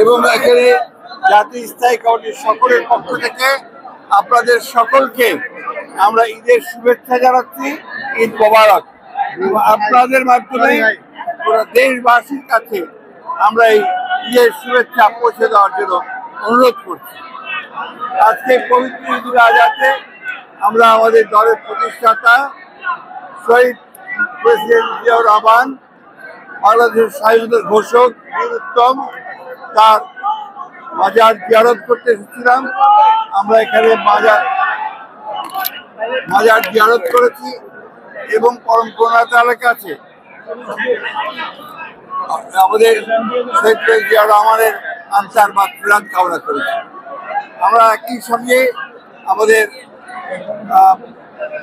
এবং এখানে জাতীয় স্থায়ী কমিটির সকলের পক্ষ থেকে আপনাদের সকলকে আমরা ঈদের শুভেচ্ছা জানাচ্ছি। ঈদ মোবারক। আপনাদের মাধ্যমে পুরো দেশবাসীর কাছে আমরা এই ঈদের শুভেচ্ছা পৌঁছে দেওয়ার জন্য অনুরোধ করছি। আজকে পবিত্র ঈদুল আজহাতে আমরা আমাদের দলের প্রতিষ্ঠাতা শহীদ প্রেসিডেন্ট জিয়াউর রহমান, বাংলাদেশের স্বাধীনতার ঘোষক বীর উত্তম, তার মাজার জিয়ারত করতে এসেছিলাম। আমরা এখানে মাজার জিয়ারত করেছি এবং পরম করুণার কাছে আমাদের শহীদ প্রেসিডেন্ট জিয়াউর রহমানের আনসার মাগফিরাত কামনা করেছি। আমরা একই সঙ্গে আমাদের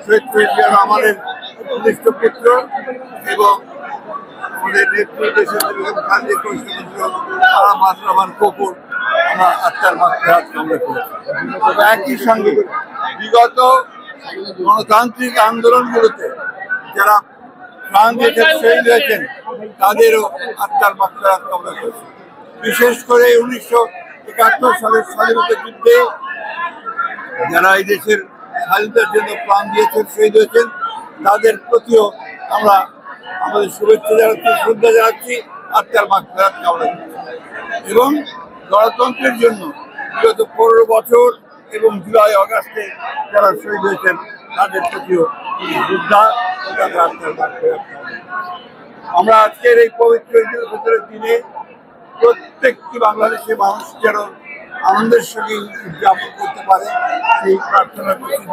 শহীদ প্রেসিডেন্ট জিয়াউর রহমানের ঘনিষ্ঠ পুত্র এবং আমাদের কপুর আমরা আত্মার মাগফিরাত কামনা করেছি। একই সঙ্গে বিগত গণতান্ত্রিক আন্দোলনগুলোতে যারা প্রাণ দিয়েছেন, শহীদ হয়েছেন, তাদেরও আত্মার মাগফিরাত কামনা করেছি। বিশেষ করে 1971 সালের স্বাধীনতা যুদ্ধে যারা এই দেশের স্বাধীনতার জন্য প্রাণ দিয়েছেন, শহীদ হয়েছেন, তাদের প্রতিও আমরা আমাদের শুভেচ্ছা জানাচ্ছি, শ্রদ্ধা জানাচ্ছি, আত্মার মাগফিরাত কামনা করছি। এবং গণতন্ত্রের জন্য বিগত 15 বছর এবং জুলাই আগস্টে যারা শহীদ হয়েছেন, তাদের প্রতিও শ্রদ্ধা ও তাদের আত্মার মাগফিরাত। আমরা আজকের এই পবিত্র ঈদুল ফিতরের দিনে প্রত্যেকটি বাংলাদেশের মানুষ যেন আনন্দের সঙ্গে উদযাপন করতে পারে সেই প্রার্থনা করছি,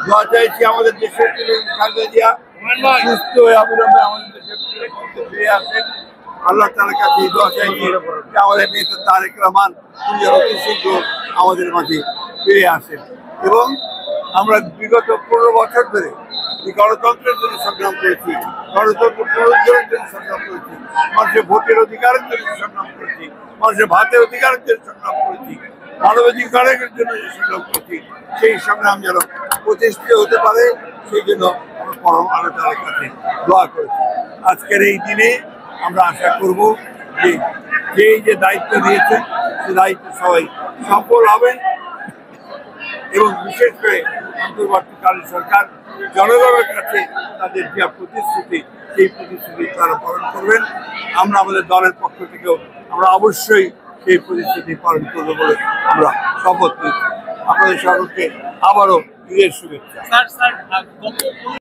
দোয়া চাইছি আমাদের দেশের খালেদা জিয়া সুস্থ হয়ে অবিলম্বে আমাদের দেশের ফিরে আসেন। আল্লাহ তাআলার কাছে দোয়া চাইছি যে আমাদের নেতা তারেক রহমান অতি শীঘ্র আমাদের মাঝে ফিরে আসেন। এবং আমরা বিগত 15 বছর ধরে গণতন্ত্রের জন্য সংগ্রাম করেছি, গণতন্ত্র পুনরুদ্ধারের জন্য সংগ্রাম করেছি, মানুষের ভোটের অধিকারের জন্য সংগ্রাম করেছি, মানুষের ভাতের অধিকারের জন্য সংগ্রাম করেছি, মানবাধিকারের জন্য সংগ্রাম করেছি। সেই সংগ্রাম যেন প্রতিষ্ঠিত হতে পারে সেই জন্য আমরা পরম আল্লাহ তাআলার কাছে দোয়া করেছি। আজকের এই দিনে আমরা আশা করব যে যে দায়িত্ব দিয়েছেন সে দায়িত্ব সবাই সফল হবেন এবং বিশেষ করে অন্তর্বর্তীকালীন সরকার জনগণের কাছে তাদের যে প্রতিশ্রুতি সেই প্রতিশ্রুতি তারা পালন করবেন। আমরা আমাদের দলের পক্ষ থেকেও আমরা অবশ্যই সেই প্রতিশ্রুতি পালন করবো বলে আমরা শপথ নিচ্ছি। আপনাদের সকলকে আবারও ঈদের শুভেচ্ছা।